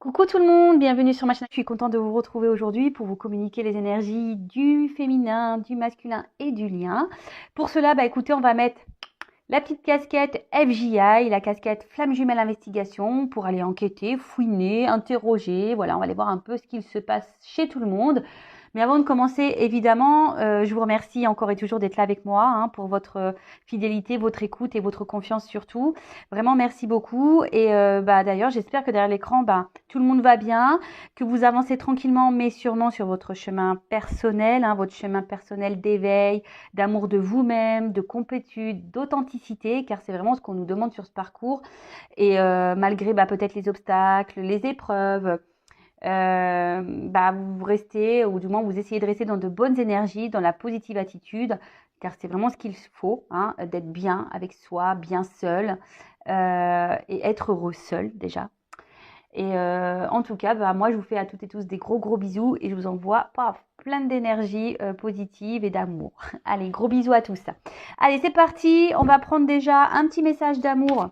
Coucou tout le monde, bienvenue sur ma chaîne. Je suis contente de vous retrouver aujourd'hui pour vous communiquer les énergies du féminin, du masculin et du lien. Pour cela, écoutez, on va mettre la petite casquette FJI, la casquette Flamme Jumelle Investigation pour aller enquêter, fouiner, interroger. Voilà, on va aller voir un peu ce qu'il se passe chez tout le monde. Mais avant de commencer, évidemment, je vous remercie encore et toujours d'être là avec moi pour votre fidélité, votre écoute et votre confiance surtout. Vraiment, merci beaucoup. Et d'ailleurs, j'espère que derrière l'écran, tout le monde va bien, que vous avancez tranquillement mais sûrement sur votre chemin personnel, votre chemin personnel d'éveil, d'amour de vous-même, de complétude, d'authenticité, car c'est vraiment ce qu'on nous demande sur ce parcours. Et malgré peut-être les obstacles, les épreuves, vous restez, ou du moins vous essayez de rester dans de bonnes énergies, dans la positive attitude, car c'est vraiment ce qu'il faut, d'être bien avec soi, bien seul, et être heureux seul déjà. Et en tout cas, moi je vous fais à toutes et tous des gros bisous et je vous envoie plein d'énergie positive et d'amour. Allez, gros bisous à tous. Allez, c'est parti, on va prendre déjà un petit message d'amour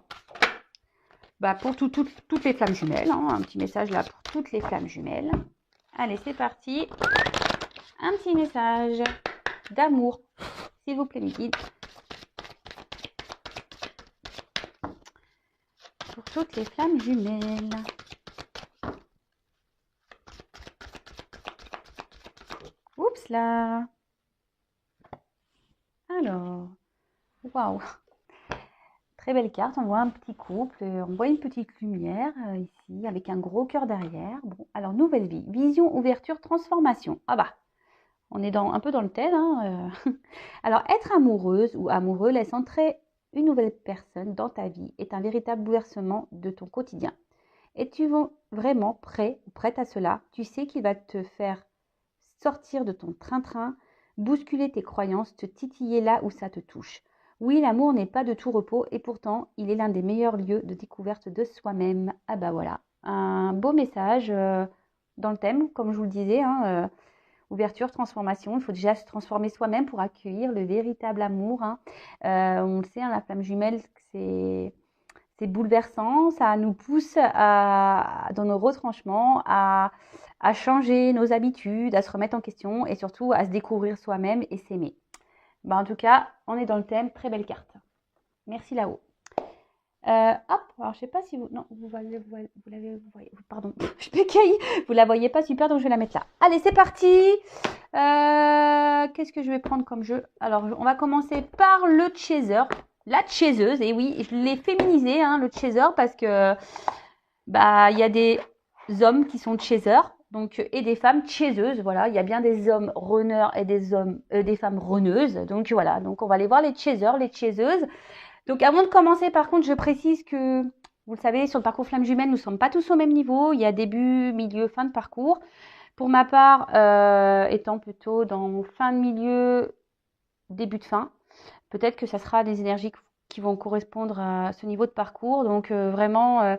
pour toutes les flammes jumelles. Un petit message là pour toutes les flammes jumelles. Allez, c'est parti. Un petit message d'amour, s'il vous plaît, mes guides. Pour toutes les flammes jumelles. Oups là. Alors, waouh. Très belle carte, on voit un petit couple, on voit une petite lumière ici avec un gros cœur derrière. Bon, alors nouvelle vie, vision, ouverture, transformation. On est un peu dans le thème. Alors être amoureuse ou amoureux laisse entrer une nouvelle personne dans ta vie est un véritable bouleversement de ton quotidien. Es-tu vraiment prêt ou prête à cela? Tu sais qu'il va te faire sortir de ton train-train, bousculer tes croyances, te titiller là où ça te touche. Oui, l'amour n'est pas de tout repos et pourtant, il est l'un des meilleurs lieux de découverte de soi-même. Voilà, un beau message dans le thème, comme je vous le disais, ouverture, transformation. Il faut déjà se transformer soi-même pour accueillir le véritable amour. On le sait, la flamme jumelle, c'est bouleversant, ça nous pousse dans nos retranchements, à changer nos habitudes, à se remettre en question et surtout à se découvrir soi-même et s'aimer. En tout cas, on est dans le thème, très belle carte. Merci là-haut. Alors je sais pas si vous... Non, vous l'avez... Pardon, je bégaye. Vous la voyez pas super, donc je vais la mettre là. Allez, c'est parti. Qu'est-ce que je vais prendre comme jeu? Alors, on va commencer par le chaser. La chaiseuse, et oui, je l'ai féminisé, le chaser, parce que il y a des hommes qui sont chasers, donc et des femmes chaiseuses. Voilà, il y a bien des hommes runners et des femmes runneuses. Donc voilà, donc on va aller voir les chasers, les chaiseuses. Donc avant de commencer, par contre, je précise que vous le savez, sur le parcours flamme jumelle, nous ne sommes pas tous au même niveau. Il y a début, milieu, fin de parcours. Pour ma part, étant plutôt dans fin de milieu, début de fin, peut-être que ça sera des énergies qui vont correspondre à ce niveau de parcours. Donc vraiment,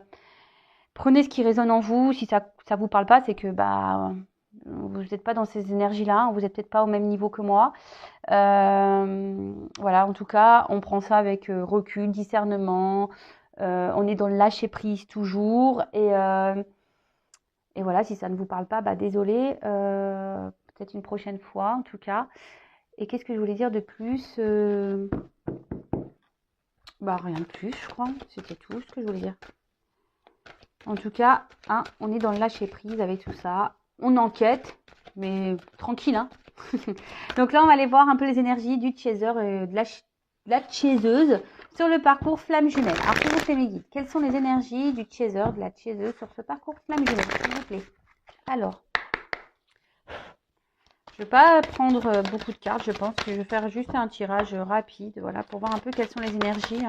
prenez ce qui résonne en vous. Si ça ne vous parle pas, c'est que vous n'êtes pas dans ces énergies-là. Vous n'êtes peut-être pas au même niveau que moi. Voilà, en tout cas, on prend ça avec recul, discernement. On est dans le lâcher-prise toujours. Et voilà, si ça ne vous parle pas, désolé. Peut-être une prochaine fois, en tout cas. Et qu'est-ce que je voulais dire de plus? Rien de plus, je crois. C'était tout ce que je voulais dire. En tout cas, on est dans le lâcher-prise avec tout ça. On enquête, mais tranquille. Donc là, on va aller voir un peu les énergies du chaser et de la chaiseuse sur le parcours flamme jumelle. Alors, s'il vous plaît, mes guides, quelles sont les énergies du chaser, de la chaiseuse sur ce parcours flamme jumelle, s'il vous plaît? Alors, je ne vais pas prendre beaucoup de cartes, je pense que je vais faire juste un tirage rapide, voilà, pour voir un peu quelles sont les énergies.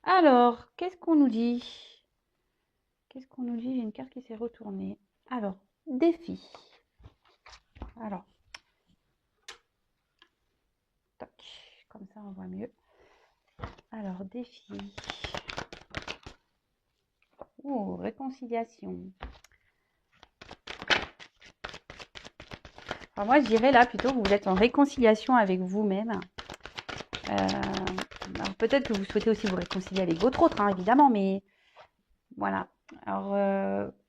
Alors, qu'est-ce qu'on nous dit? Qu'est-ce qu'on nous dit? J'ai une carte qui s'est retournée. Alors, défi. Alors, toc, comme ça on voit mieux. Alors, défi. Oh, réconciliation. Alors moi, je dirais là plutôt que vous êtes en réconciliation avec vous-même. Alors peut-être que vous souhaitez aussi vous réconcilier avec votre autre, évidemment, mais voilà. Alors,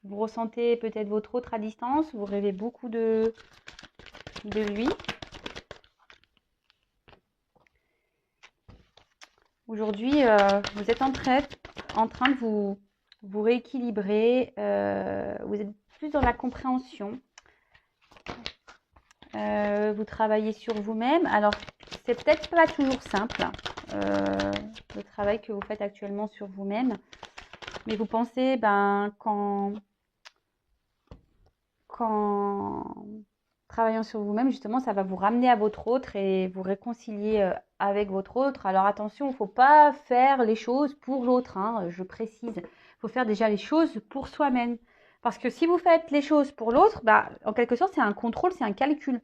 vous ressentez peut-être votre autre à distance, vous rêvez beaucoup de lui. Aujourd'hui, vous êtes en train de vous rééquilibrer. Vous êtes plus dans la compréhension. Vous travaillez sur vous-même. Alors, c'est peut-être pas toujours simple, le travail que vous faites actuellement sur vous-même. Mais vous pensez, qu'en travaillant sur vous-même, justement, ça va vous ramener à votre autre et vous réconcilier avec votre autre. Alors attention, il ne faut pas faire les choses pour l'autre, hein, je précise. Il faut faire déjà les choses pour soi-même. Parce que si vous faites les choses pour l'autre, en quelque sorte, c'est un contrôle, c'est un calcul.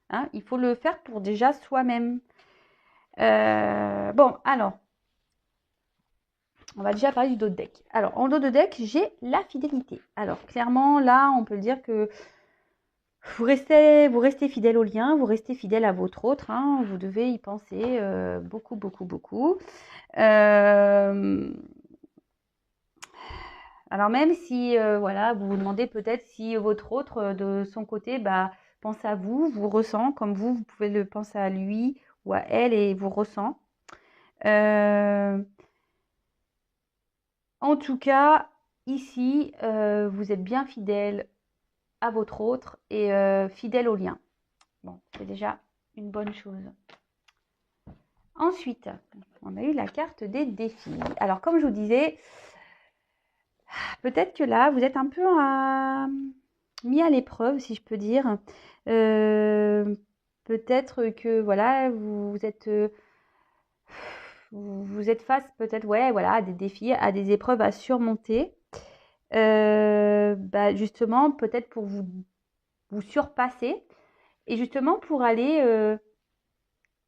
Hein, il faut le faire pour déjà soi-même. Bon, alors, on va déjà parler du dos de deck. Alors, en dos de deck, j'ai la fidélité. Alors, clairement, là, on peut dire que vous restez fidèle au lien, vous restez fidèle à votre autre. Hein, vous devez y penser beaucoup, beaucoup, beaucoup. Alors, même si, voilà, vous vous demandez peut-être si votre autre, de son côté, pense à vous, vous ressent comme vous pouvez le penser à lui ou à elle et vous ressent. En tout cas, ici, vous êtes bien fidèle à votre autre et fidèle au lien. Bon, c'est déjà une bonne chose. Ensuite, on a eu la carte des défis. Alors, comme je vous disais, peut-être que là, vous êtes un peu mis à l'épreuve, si je peux dire. Peut-être que, voilà, vous êtes face peut-être, ouais, voilà, à des défis, à des épreuves à surmonter. Justement, peut-être pour vous surpasser et justement pour aller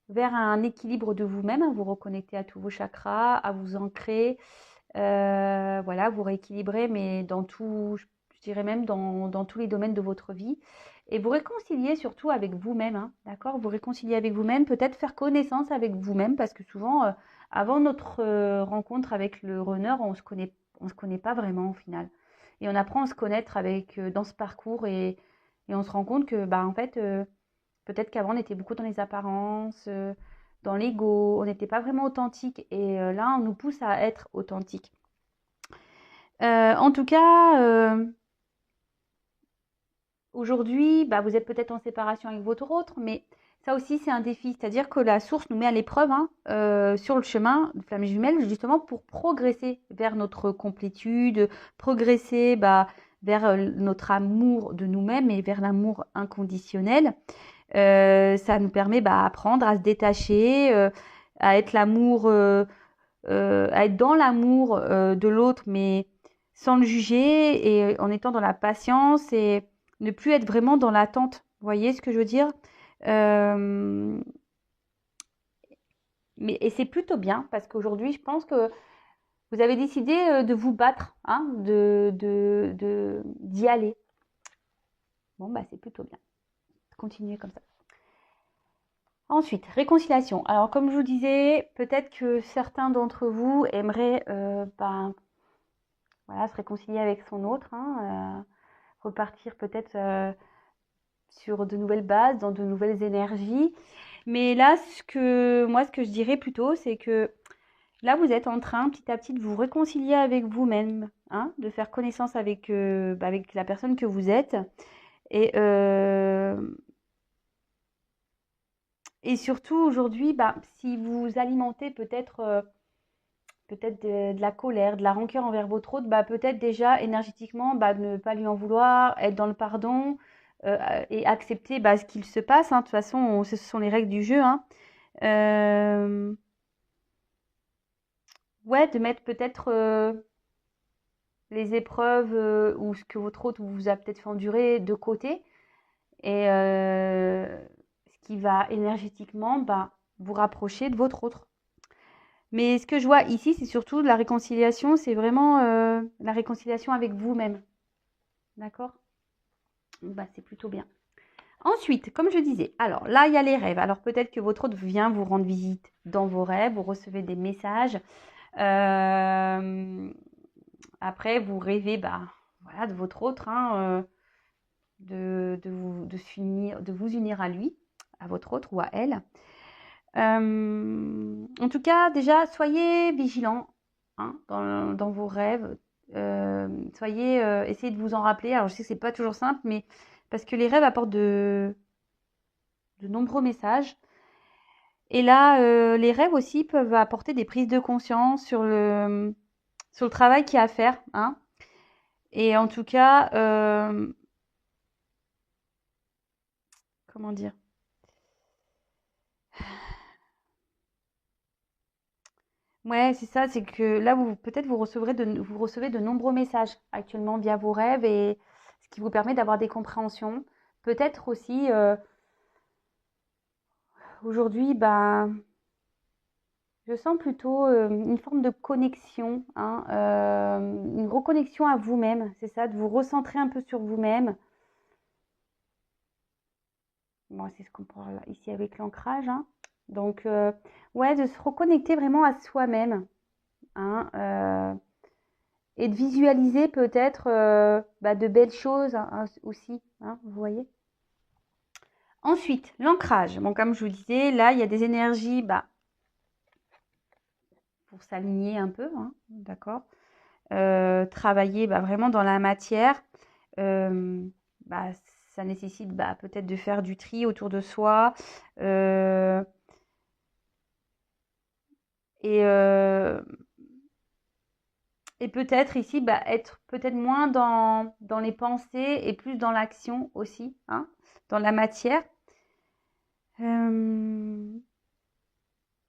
vers un équilibre de vous-même, à vous reconnecter à tous vos chakras, à vous ancrer, voilà, vous rééquilibrer, mais dans tout, je dirais même dans tous les domaines de votre vie. Et vous réconcilier surtout avec vous-même, hein, d'accord? Vous réconcilier avec vous-même, peut-être faire connaissance avec vous-même, parce que souvent, avant notre rencontre avec le runner, on se connaît pas vraiment au final. Et on apprend à se connaître avec dans ce parcours et on se rend compte que, en fait, peut-être qu'avant, on était beaucoup dans les apparences, dans l'ego, on n'était pas vraiment authentique. Et là, on nous pousse à être authentique. En tout cas, aujourd'hui, vous êtes peut-être en séparation avec votre autre, mais ça aussi, c'est un défi. C'est-à-dire que la source nous met à l'épreuve sur le chemin de flamme jumelle, justement pour progresser vers notre complétude, progresser vers notre amour de nous-mêmes et vers l'amour inconditionnel. Ça nous permet d'apprendre à se détacher, à être à être dans l'amour de l'autre, mais sans le juger et en étant dans la patience et ne plus être vraiment dans l'attente. Vous voyez ce que je veux dire? Et c'est plutôt bien parce qu'aujourd'hui, je pense que vous avez décidé de vous battre, hein, d'y aller. Bon, c'est plutôt bien. Continuez comme ça. Ensuite, réconciliation. Alors, comme je vous disais, peut-être que certains d'entre vous aimeraient voilà, se réconcilier avec son autre, hein, repartir peut-être sur de nouvelles bases, dans de nouvelles énergies. Mais là, ce que je dirais plutôt, c'est que là, vous êtes en train, petit à petit, de vous réconcilier avec vous-même, hein, de faire connaissance avec la personne que vous êtes. Et surtout, aujourd'hui, si vous alimentez peut-être de la colère, de la rancœur envers votre autre, peut-être déjà énergétiquement, ne pas lui en vouloir, être dans le pardon et accepter ce qu'il se passe. Hein. De toute façon, ce sont les règles du jeu. Hein. Ouais, de mettre peut-être les épreuves ou ce que votre autre vous a peut-être fait endurer de côté. Et ce qui va énergétiquement vous rapprocher de votre autre. Mais ce que je vois ici, c'est surtout de la réconciliation, c'est vraiment la réconciliation avec vous-même. D'accord? C'est plutôt bien. Ensuite, comme je disais, alors là, il y a les rêves. Alors peut-être que votre autre vient vous rendre visite dans vos rêves, vous recevez des messages. Après, vous rêvez, voilà, de votre autre, hein, de vous unir à lui, à votre autre ou à elle. En tout cas, déjà, soyez vigilants, hein, dans vos rêves. Essayez de vous en rappeler. Alors, je sais que c'est pas toujours simple, mais parce que les rêves apportent de nombreux messages. Et là, les rêves aussi peuvent apporter des prises de conscience sur le travail qu'il y a à faire, hein. Et en tout cas, comment dire? Ouais, c'est ça, c'est que là, peut-être vous recevez de nombreux messages actuellement via vos rêves et ce qui vous permet d'avoir des compréhensions. Peut-être aussi, aujourd'hui, je sens plutôt une forme de connexion, hein, une reconnexion à vous-même, c'est ça, de vous recentrer un peu sur vous-même. Bon, c'est ce qu'on parle ici avec l'ancrage, hein. Donc, ouais, de se reconnecter vraiment à soi-même, hein, et de visualiser peut-être de belles choses, hein, aussi, hein, vous voyez. Ensuite, l'ancrage. Bon, comme je vous disais, là, il y a des énergies pour s'aligner un peu, hein, d'accord. Travailler vraiment dans la matière. Euh, bah, Ça nécessite peut-être de faire du tri autour de soi. euh, et, euh, et peut-être ici, être peut-être moins dans les pensées et plus dans l'action aussi, hein, dans la matière. Euh,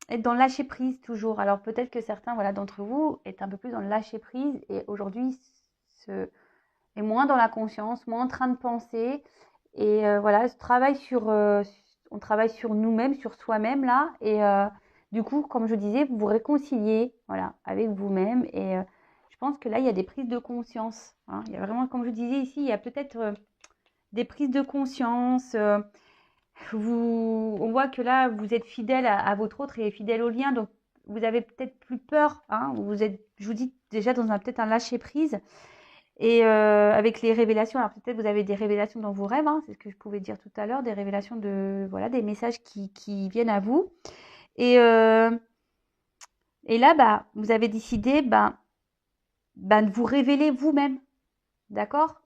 Être dans le lâcher prise toujours. Alors peut-être que certains, voilà, d'entre vous est un peu plus dans le lâcher prise et aujourd'hui est moins dans la conscience, moins en train de penser. Et voilà, on travaille sur nous-mêmes, sur soi-même là. Et du coup, comme je disais, vous vous réconciliez, voilà, avec vous-même. Et je pense que là, il y a des prises de conscience, hein. Il y a vraiment, comme je disais ici, il y a peut-être des prises de conscience. On voit que là, vous êtes fidèle à votre autre et fidèle au lien, donc vous avez peut-être plus peur, hein. Vous êtes, je vous dis déjà dans peut-être un lâcher prise. Et avec les révélations, alors peut-être vous avez des révélations dans vos rêves, hein, c'est ce que je pouvais dire tout à l'heure, des révélations voilà, des messages qui viennent à vous. Et, euh, et là, vous avez décidé, de vous révéler vous-même, d'accord?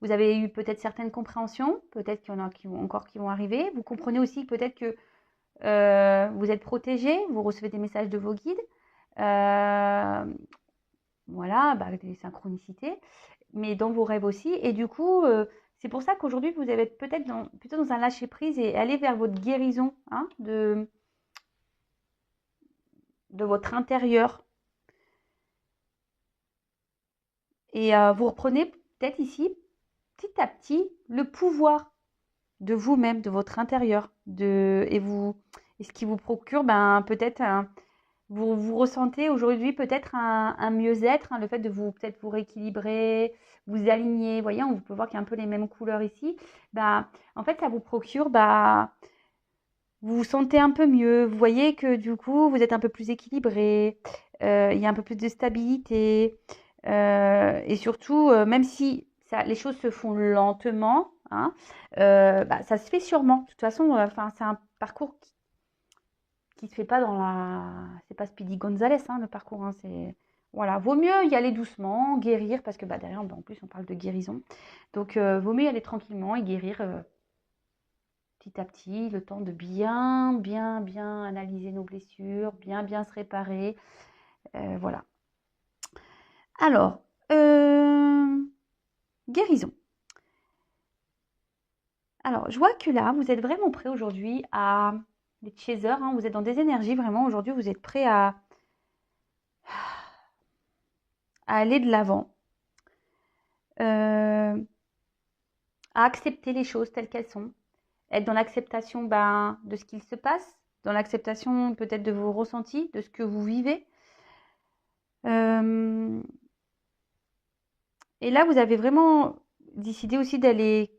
Vous avez eu peut-être certaines compréhensions, peut-être qu'il y en a qui vont arriver. Vous comprenez aussi peut-être que vous êtes protégé, vous recevez des messages de vos guides, euh, voilà, des synchronicités, mais dans vos rêves aussi. Et du coup, c'est pour ça qu'aujourd'hui, vous allez être peut-être plutôt dans un lâcher-prise et aller vers votre guérison, hein, de votre intérieur. Et vous reprenez peut-être ici, petit à petit, le pouvoir de vous-même, de votre intérieur. Et ce qui vous procure peut-être vous ressentez aujourd'hui peut-être un mieux-être, hein, le fait de peut-être vous rééquilibrer, vous aligner. Vous voyez, on peut voir qu'il y a un peu les mêmes couleurs ici. En fait, ça vous procure, vous vous sentez un peu mieux. Vous voyez que du coup, vous êtes un peu plus équilibré. Il y a un peu plus de stabilité. Et surtout, même si les choses se font lentement, hein, ça se fait sûrement. De toute façon, c'est un parcours qui se fait pas c'est pas Speedy Gonzalez, hein, le parcours, hein, voilà, vaut mieux y aller doucement, guérir, parce que derrière, en plus, on parle de guérison. Donc, vaut mieux y aller tranquillement et guérir petit à petit, le temps de bien, bien, bien analyser nos blessures, bien, bien se réparer. Voilà. Alors, guérison. Alors, je vois que là, vous êtes vraiment prêt aujourd'hui les chasers, hein, vous êtes dans des énergies, vraiment, aujourd'hui, vous êtes prêt à aller de l'avant, à accepter les choses telles qu'elles sont, être dans l'acceptation de ce qu'il se passe, dans l'acceptation peut-être de vos ressentis, de ce que vous vivez. Et là, vous avez vraiment décidé aussi d'aller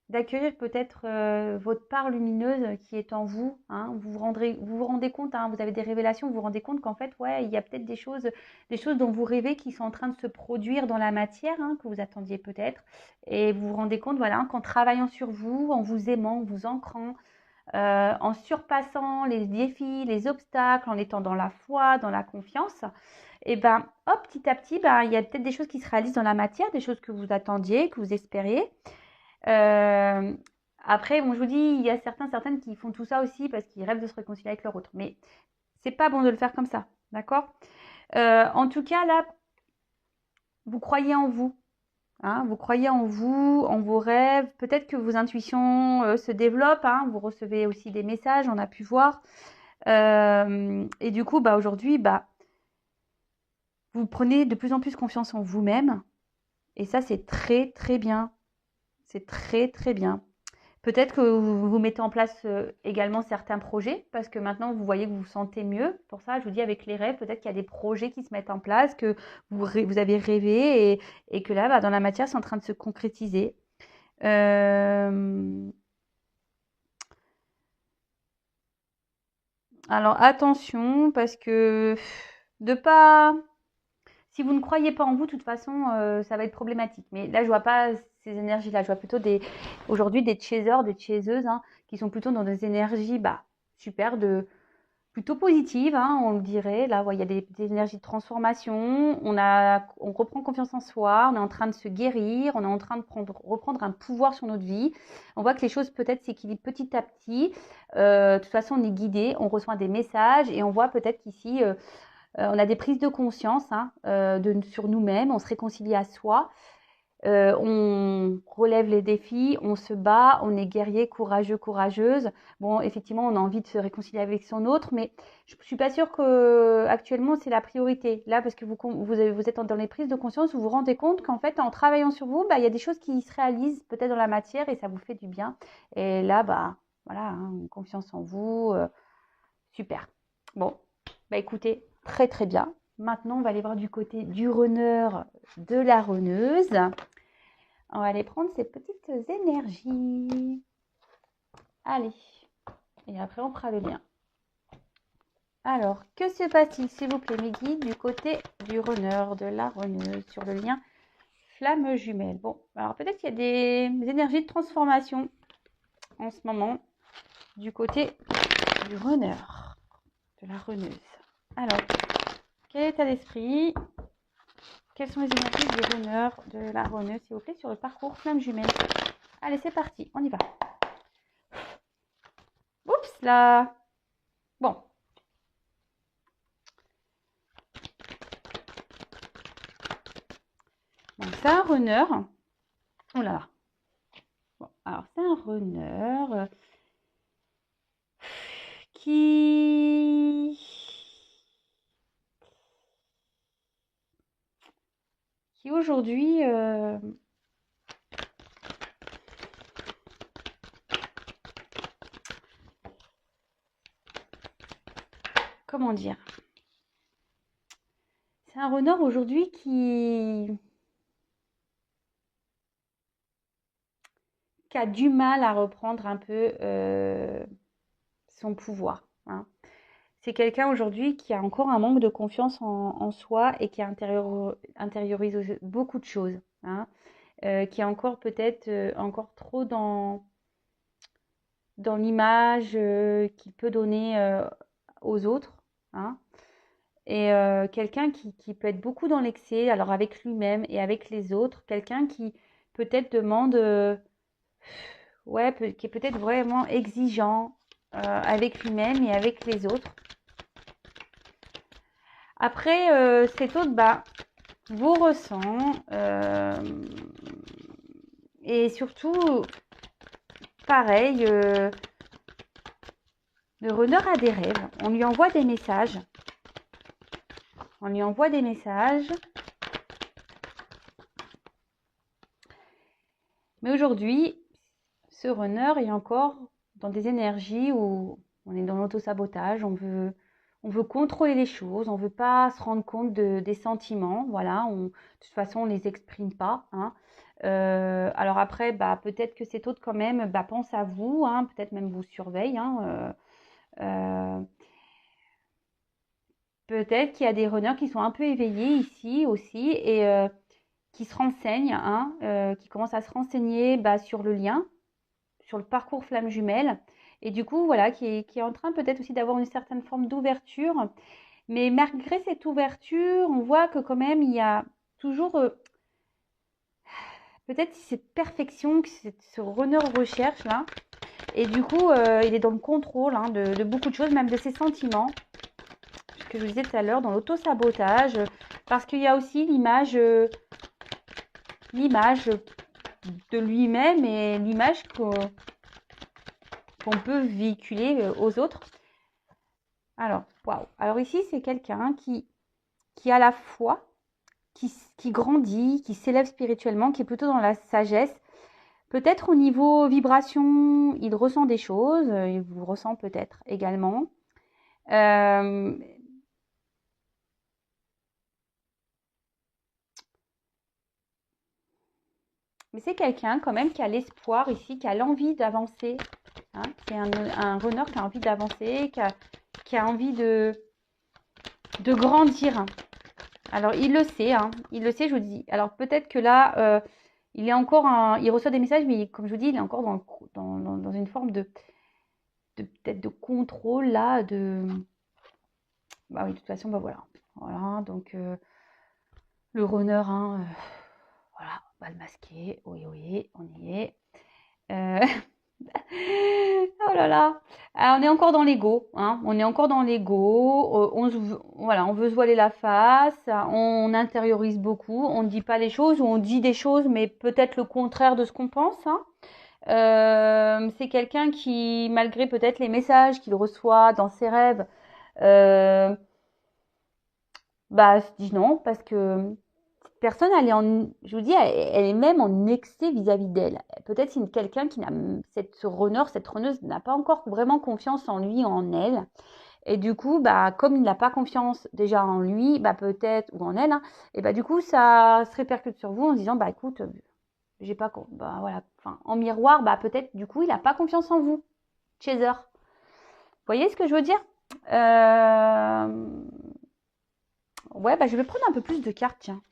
d'accueillir peut-être votre part lumineuse qui est en vous. Hein. Vous vous rendez compte, hein, vous avez des révélations, vous vous rendez compte qu'en fait, ouais, il y a peut-être des choses dont vous rêvez qui sont en train de se produire dans la matière, hein, que vous attendiez peut-être. Et vous vous rendez compte, voilà, qu'en travaillant sur vous, en vous aimant, en vous ancrant, en surpassant les défis, les obstacles, en étant dans la foi, dans la confiance, et ben, hop, petit à petit, ben, il y a peut-être des choses qui se réalisent dans la matière, des choses que vous attendiez, que vous espériez. Euh, Après, bon, je vous dis, il y a certaines qui font tout ça aussi parce qu'ils rêvent de se réconcilier avec leur autre. Mais c'est pas bon de le faire comme ça, d'accord? En tout cas, là, vous croyez en vous. Hein, vous croyez en vous, en vos rêves. Peut-être que vos intuitions se développent. Hein, vous recevez aussi des messages, on a pu voir. Et du coup, bah, aujourd'hui, bah, vous prenez de plus en plus confiance en vous-même. Et ça, c'est très, très bien. C'est très, très bien. Peut-être que vous mettez en place également certains projets parce que maintenant vous voyez que vous vous sentez mieux. Pour ça, je vous dis avec les rêves, peut-être qu'il y a des projets qui se mettent en place, que vous avez rêvé et que là, bah, dans la matière, c'est en train de se concrétiser. Euh, alors attention parce que de pas si vous ne croyez pas en vous, de toute façon, ça va être problématique. Mais là, je vois pas ces énergies-là. Je vois plutôt aujourd'hui des chasers, des chaseuses, hein, qui sont plutôt dans des énergies, bah, super, plutôt positives, hein, on le dirait. Là, il y a des énergies de transformation. On reprend confiance en soi. On est en train de se guérir. On est en train de reprendre un pouvoir sur notre vie. On voit que les choses peut-être s'équilibrent petit à petit. De toute façon, on est guidé. On reçoit des messages et on voit peut-être qu'ici, on a des prises de conscience, hein, sur nous-mêmes, on se réconcilie à soi, on relève les défis, on se bat, on est guerrier, courageux, courageuse. Bon, effectivement, on a envie de se réconcilier avec son autre, mais je ne suis pas sûre que actuellement c'est la priorité. Là, parce que vous êtes dans les prises de conscience, vous vous rendez compte qu'en fait, en travaillant sur vous, bah, il y a des choses qui se réalisent peut-être dans la matière et ça vous fait du bien. Et là, bah, voilà, hein, confiance en vous, super. Bon, bah écoutez, très très bien. Maintenant, on va aller voir du côté du runner, de la runneuse. On va aller prendre ces petites énergies. Allez, et après on fera le lien. Alors, que se passe-t-il, s'il vous plaît, mes guides, du côté du runner, de la runneuse, sur le lien flamme jumelle? Bon, alors peut-être qu'il y a des énergies de transformation en ce moment du côté du runner, de la runneuse. Alors, quel état d'esprit? Quelles sont les énergies du runner, de la runneuse, s'il vous plaît, sur le parcours flamme jumelle? Allez, c'est parti, on y va. Oups là. Bon. Donc, c'est un runner. Oh là là. Bon, alors, c'est un runner qui aujourd'hui comment dire? C'est un runner aujourd'hui qui a du mal à reprendre un peu son pouvoir. Hein. C'est quelqu'un aujourd'hui qui a encore un manque de confiance en soi et qui intériorise beaucoup de choses. Hein. Qui est encore peut-être encore trop dans l'image qu'il peut donner aux autres. Hein. Et quelqu'un qui peut être beaucoup dans l'excès, alors avec lui-même et avec les autres. Quelqu'un qui peut-être demande, ouais, qui est peut-être vraiment exigeant avec lui-même et avec les autres. Après, cet autre, bah, vous ressent et surtout, pareil, le runner a des rêves. On lui envoie des messages. On lui envoie des messages. Mais aujourd'hui, ce runner est encore dans des énergies où on est dans l'auto-sabotage. on veut contrôler les choses, on veut pas se rendre compte des sentiments, voilà, de toute façon, on les exprime pas, hein. Alors après, bah, peut-être que cet autre quand même, bah, pense à vous, hein, peut-être même vous surveille, hein, euh, peut-être qu'il y a des runners qui sont un peu éveillés ici aussi et qui se renseignent, hein, qui commencent à se renseigner bah, sur le lien, sur le parcours flamme jumelle. Et du coup, voilà, qui est en train peut-être aussi d'avoir une certaine forme d'ouverture. Mais malgré cette ouverture, on voit que quand même, il y a toujours peut-être cette perfection que ce runner recherche là. Et du coup, il est dans le contrôle hein, de beaucoup de choses, même de ses sentiments. Ce que je vous disais tout à l'heure, dans l'auto-sabotage. Parce qu'il y a aussi l'image de lui-même et l'image qu'on peut véhiculer aux autres. Alors, waouh. Alors ici, c'est quelqu'un qui a la foi, qui grandit, qui s'élève spirituellement, qui est plutôt dans la sagesse. Peut-être au niveau vibration, il ressent des choses, il vous ressent peut-être également. Mais c'est quelqu'un quand même qui a l'espoir ici, qui a l'envie d'avancer. Hein. C'est un runner qui a envie d'avancer, qui a envie de grandir. Alors, il le sait, hein, il le sait, je vous dis. Alors, peut-être que là, il est encore il reçoit des messages, mais comme je vous dis, il est encore dans une forme peut-être de contrôle, là, Bah oui, de toute façon, bah voilà. Voilà, donc le runner, hein, voilà, on va le masquer. Oui, oui, on y est. Euh, Oh là là. Ah, on est encore dans l'ego, hein. On est encore dans l'ego. Voilà, on veut se voiler la face. On intériorise beaucoup. On ne dit pas les choses ou on dit des choses, mais peut-être le contraire de ce qu'on pense, hein. C'est quelqu'un qui, malgré peut-être les messages qu'il reçoit dans ses rêves, euh, bah, se dit non parce que cette personne, je vous dis, elle est même en excès vis-à-vis d'elle. Peut-être c'est quelqu'un qui n'a, ce runner, cette runneuse n'a pas encore vraiment confiance en lui, en elle. Et du coup, bah, comme il n'a pas confiance déjà en lui, bah, peut-être, ou en elle, hein, et bah, du coup, ça se répercute sur vous en disant, bah, écoute, j'ai pas, bah, voilà, enfin, en miroir, bah, peut-être, du coup, il n'a pas confiance en vous. Chaser. Vous voyez ce que je veux dire? Ouais, bah, je vais prendre un peu plus de cartes, tiens.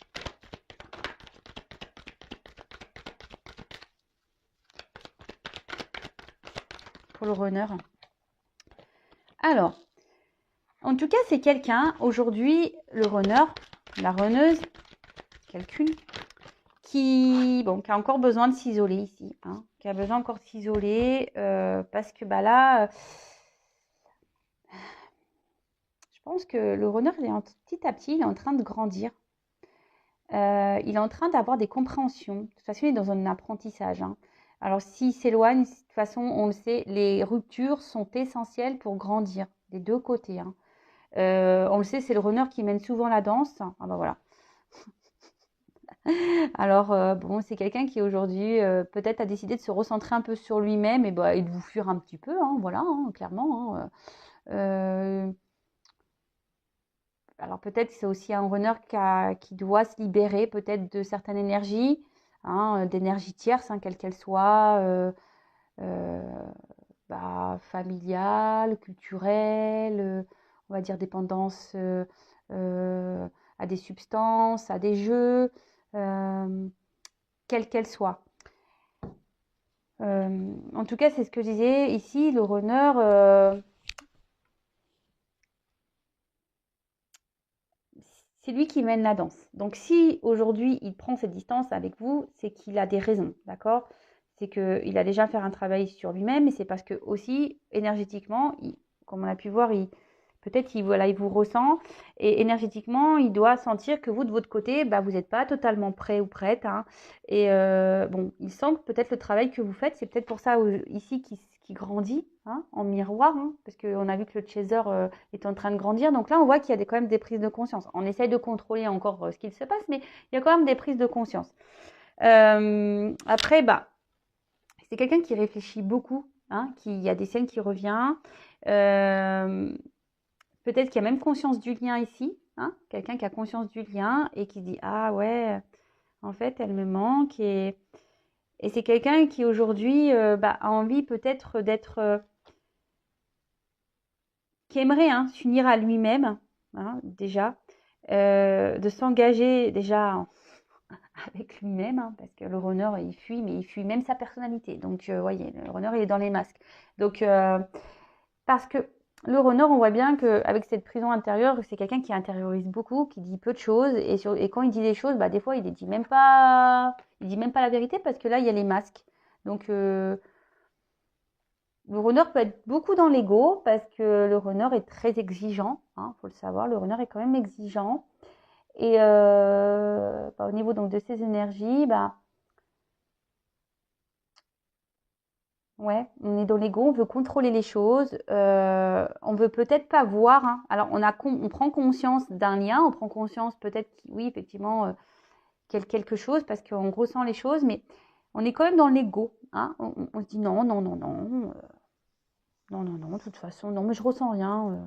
Pour le runner. Alors, en tout cas, c'est quelqu'un, aujourd'hui, le runner, la runneuse, quelqu'une, qui a encore besoin de s'isoler ici, hein, qui a besoin encore de s'isoler, parce que bah là, je pense que le runner, petit à petit, il est en train de grandir. Il est en train d'avoir des compréhensions. De toute façon, il est dans un apprentissage, hein. Alors, s'il s'éloigne, de toute façon, on le sait, les ruptures sont essentielles pour grandir, des deux côtés, hein. On le sait, c'est le runner qui mène souvent la danse. Ah bah voilà. Alors, bon, c'est quelqu'un qui aujourd'hui peut-être a décidé de se recentrer un peu sur lui-même et, bah, et de vous fuir un petit peu, hein, voilà, hein, clairement. Hein. Alors peut-être c'est aussi un runner qui doit se libérer peut-être de certaines énergies, hein, d'énergie tierce, hein, quelle qu'elle soit, euh, bah, familiale, culturelle, on va dire dépendance euh, à des substances, à des jeux, euh, quelle qu'elle soit. En tout cas, c'est ce que je disais ici, le runner, c'est lui qui mène la danse. Donc si aujourd'hui il prend cette distance avec vous, c'est qu'il a des raisons, d'accord? C'est qu'il a déjà fait un travail sur lui-même, et c'est parce que aussi énergétiquement, comme on a pu voir, peut-être voilà, il vous ressent, et énergétiquement, il doit sentir que vous, de votre côté, bah, vous n'êtes pas totalement prêt ou prête, hein. Et bon, il sent que peut-être le travail que vous faites, c'est peut-être pour ça ici qui grandit, hein, en miroir, hein, parce qu'on a vu que le chaser est en train de grandir. Donc là, on voit qu'il y a quand même des prises de conscience. On essaye de contrôler encore ce qu'il se passe, mais il y a quand même des prises de conscience. Après, bah, c'est quelqu'un qui réfléchit beaucoup, hein, il y a des scènes qui reviennent. Peut-être qu'il y a même conscience du lien ici, hein, quelqu'un qui a conscience du lien et qui se dit, ah ouais, en fait, elle me manque. Et c'est quelqu'un qui aujourd'hui a envie peut-être d'être, qui aimerait s'unir à lui-même, déjà, de s'engager déjà avec lui-même, parce que le runner, il fuit, mais il fuit même sa personnalité. Donc, voyez, le runner, il est dans les masques. Donc, parce que le runner, on voit bien qu'avec cette prison intérieure, c'est quelqu'un qui intériorise beaucoup, qui dit peu de choses, et quand il dit des choses, des fois, il dit même pas la vérité, parce que là, il y a les masques. Donc, le runner peut être beaucoup dans l'ego, parce que le runner est très exigeant, faut le savoir, le runner est quand même exigeant. Et au niveau donc de ses énergies, ouais, on est dans l'ego, on veut contrôler les choses, on veut peut-être pas voir. Alors on prend conscience d'un lien, on prend conscience peut-être, oui, effectivement, quelque chose parce qu'on ressent les choses, mais on est quand même dans l'ego. On se dit non, non, non, non, non, non, non, de toute façon, non, mais je ressens rien.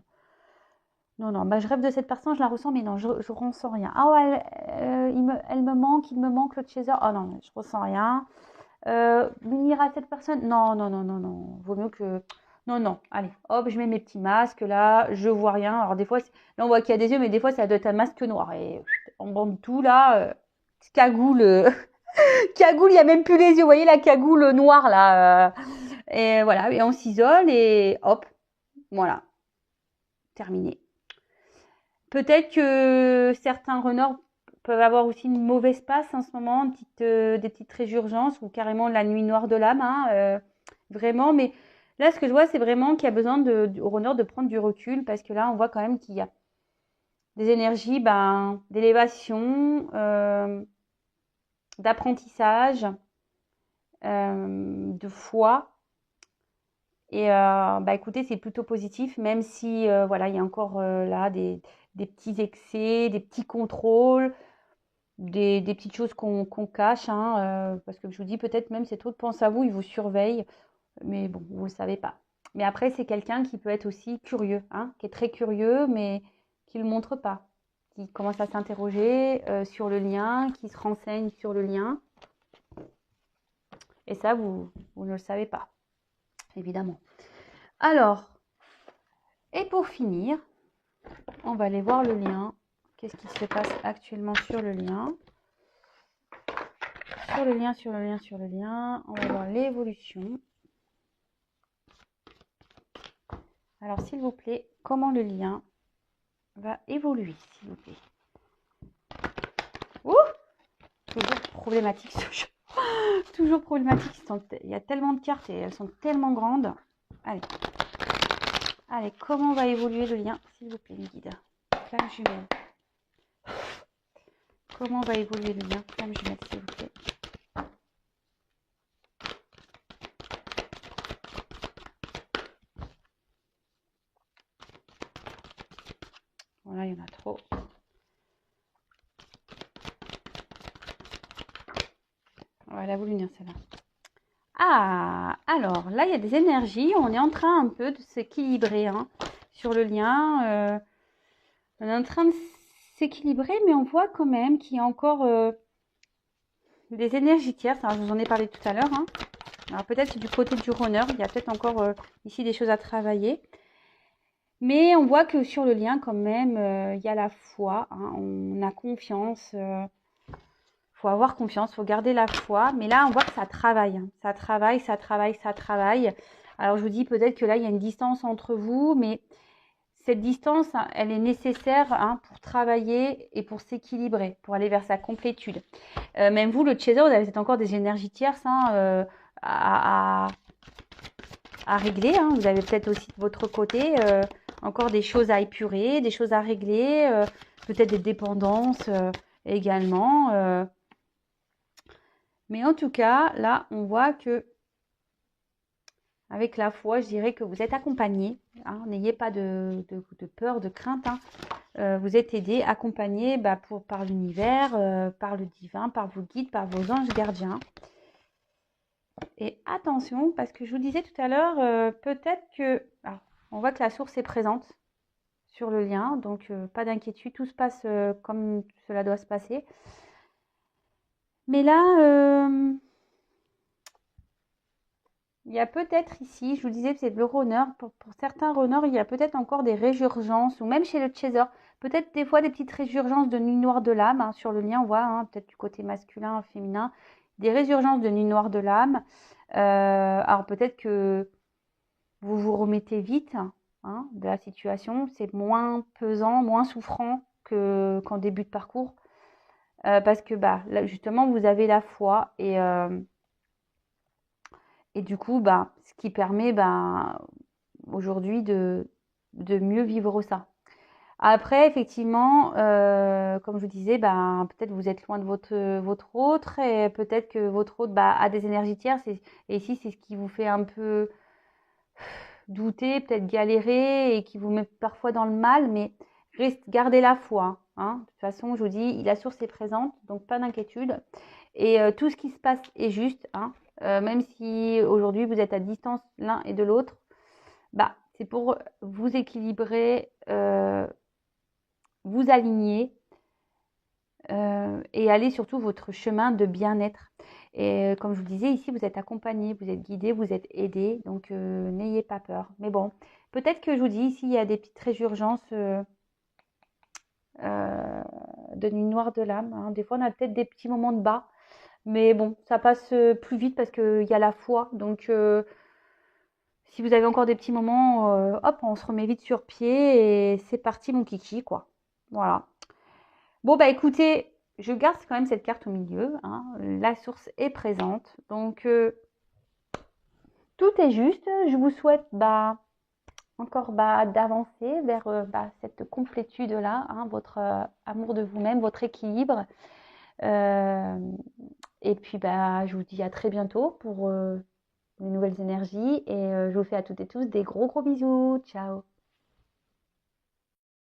Non, non, je rêve de cette personne, je la ressens, mais non, je ressens rien. Ah ouais, elle me manque, il me manque le chaser. Oh non, je ressens rien. Unir à cette personne, non, non, non, non, non, vaut mieux que... Non, non, allez, hop, je mets mes petits masques, là, je vois rien. Alors des fois, là on voit qu'il y a des yeux, mais des fois ça doit être un masque noir. Et on bande tout, là, cagoule, cagoule, il n'y a même plus les yeux, vous voyez la cagoule noire, là. Et voilà, et on s'isole, et hop, voilà, terminé. Peut-être que certains runners peuvent avoir aussi une mauvaise passe en ce moment, des petites résurgences ou carrément la nuit noire de l'âme, vraiment. Mais là, ce que je vois, c'est vraiment qu'il y a besoin au runner de prendre du recul parce que là, on voit quand même qu'il y a des énergies d'élévation, d'apprentissage, de foi. Et écoutez, c'est plutôt positif, même si voilà, il y a encore là des petits excès, des petits contrôles, des petites choses qu'on cache, parce que je vous dis, peut-être même c'est trop de pense à vous, il vous surveille, mais bon, vous ne le savez pas. Mais après, c'est quelqu'un qui peut être aussi curieux, qui est très curieux, mais qui ne le montre pas, qui commence à s'interroger sur le lien, qui se renseigne sur le lien. Et ça, vous ne le savez pas, évidemment. Alors, et pour finir, on va aller voir le lien. Qu'est-ce qui se passe actuellement sur le lien? Sur le lien, sur le lien, sur le lien. On va voir l'évolution. Alors, s'il vous plaît, comment le lien va évoluer, s'il vous plaît? Ouh! Toujours problématique ce jeu. Toujours problématique. Il y a tellement de cartes et elles sont tellement grandes. Allez. Allez, comment va évoluer le lien, s'il vous plaît, mes guides? Flamme jumelle. Comment va évoluer le lien? Flamme jumelle, s'il vous plaît. Voilà, il y en a trop. Voilà, vous lumière, celle-là. Ah, alors là, il y a des énergies. On est en train un peu de s'équilibrer sur le lien. On est en train de s'équilibrer, mais on voit quand même qu'il y a encore des énergies tierces. Alors, je vous en ai parlé tout à l'heure. Alors, peut-être c'est du côté du runner. Il y a peut-être encore ici des choses à travailler. Mais on voit que sur le lien, quand même, il y a la foi. On a confiance. Faut avoir confiance, faut garder la foi. Mais là, on voit que ça travaille. Ça travaille, ça travaille, ça travaille. Alors, je vous dis peut-être que là, il y a une distance entre vous, mais cette distance, elle est nécessaire pour travailler et pour s'équilibrer, pour aller vers sa complétude. Même vous, le chaser, vous avez peut-être encore des énergies tierces à régler. Vous avez peut-être aussi de votre côté encore des choses à épurer, des choses à régler, peut-être des dépendances également. Mais en tout cas, là, on voit que avec la foi, je dirais que vous êtes accompagné. N'ayez pas de peur, de crainte. Vous êtes aidé, accompagné par l'univers, par le divin, par vos guides, par vos anges gardiens. Et attention, parce que je vous disais tout à l'heure, peut-être que... Alors, on voit que la source est présente sur le lien, donc pas d'inquiétude, tout se passe comme cela doit se passer. Mais là, il y a peut-être ici, je vous disais que c'est le runner, pour certains runners, il y a peut-être encore des résurgences, ou même chez le chaser, peut-être des fois des petites résurgences de nuit noire de l'âme, hein, sur le lien on voit, hein, peut-être du côté masculin, féminin, des résurgences de nuit noire de l'âme. Alors peut-être que vous vous remettez vite, hein, de la situation, c'est moins pesant, moins souffrant qu'en début de parcours, parce que bah, là, justement vous avez la foi et du coup, bah, ce qui permet bah, aujourd'hui de mieux vivre ça. Après, effectivement, comme je vous disais, bah, peut-être vous êtes loin de votre autre et peut-être que votre autre bah, a des énergies tierces et ici, c'est ce qui vous fait un peu douter, peut-être galérer et qui vous met parfois dans le mal, mais gardez la foi. Hein. De toute façon, je vous dis, la source est présente, donc pas d'inquiétude. Et tout ce qui se passe est juste, hein. Même si aujourd'hui vous êtes à distance l'un et de l'autre, bah, c'est pour vous équilibrer, vous aligner et aller surtout votre chemin de bien-être. Et comme je vous disais, ici, vous êtes accompagné, vous êtes guidé, vous êtes aidé, donc n'ayez pas peur. Mais bon, peut-être que je vous dis, ici, il y a des petites résurgences de nuit noire de l'âme. Hein. Des fois, on a peut-être des petits moments de bas, mais bon, ça passe plus vite parce qu'il y a la foi. Donc, si vous avez encore des petits moments, hop, on se remet vite sur pied et c'est parti, mon kiki, quoi. Voilà. Bon, bah écoutez, je garde quand même cette carte au milieu. Hein. La source est présente. Donc, tout est juste. Je vous souhaite bah, encore bah, d'avancer vers bah, cette complétude-là, hein, votre amour de vous-même, votre équilibre. Et puis, bah, je vous dis à très bientôt pour les nouvelles énergies. Et je vous fais à toutes et tous des gros gros bisous. Ciao!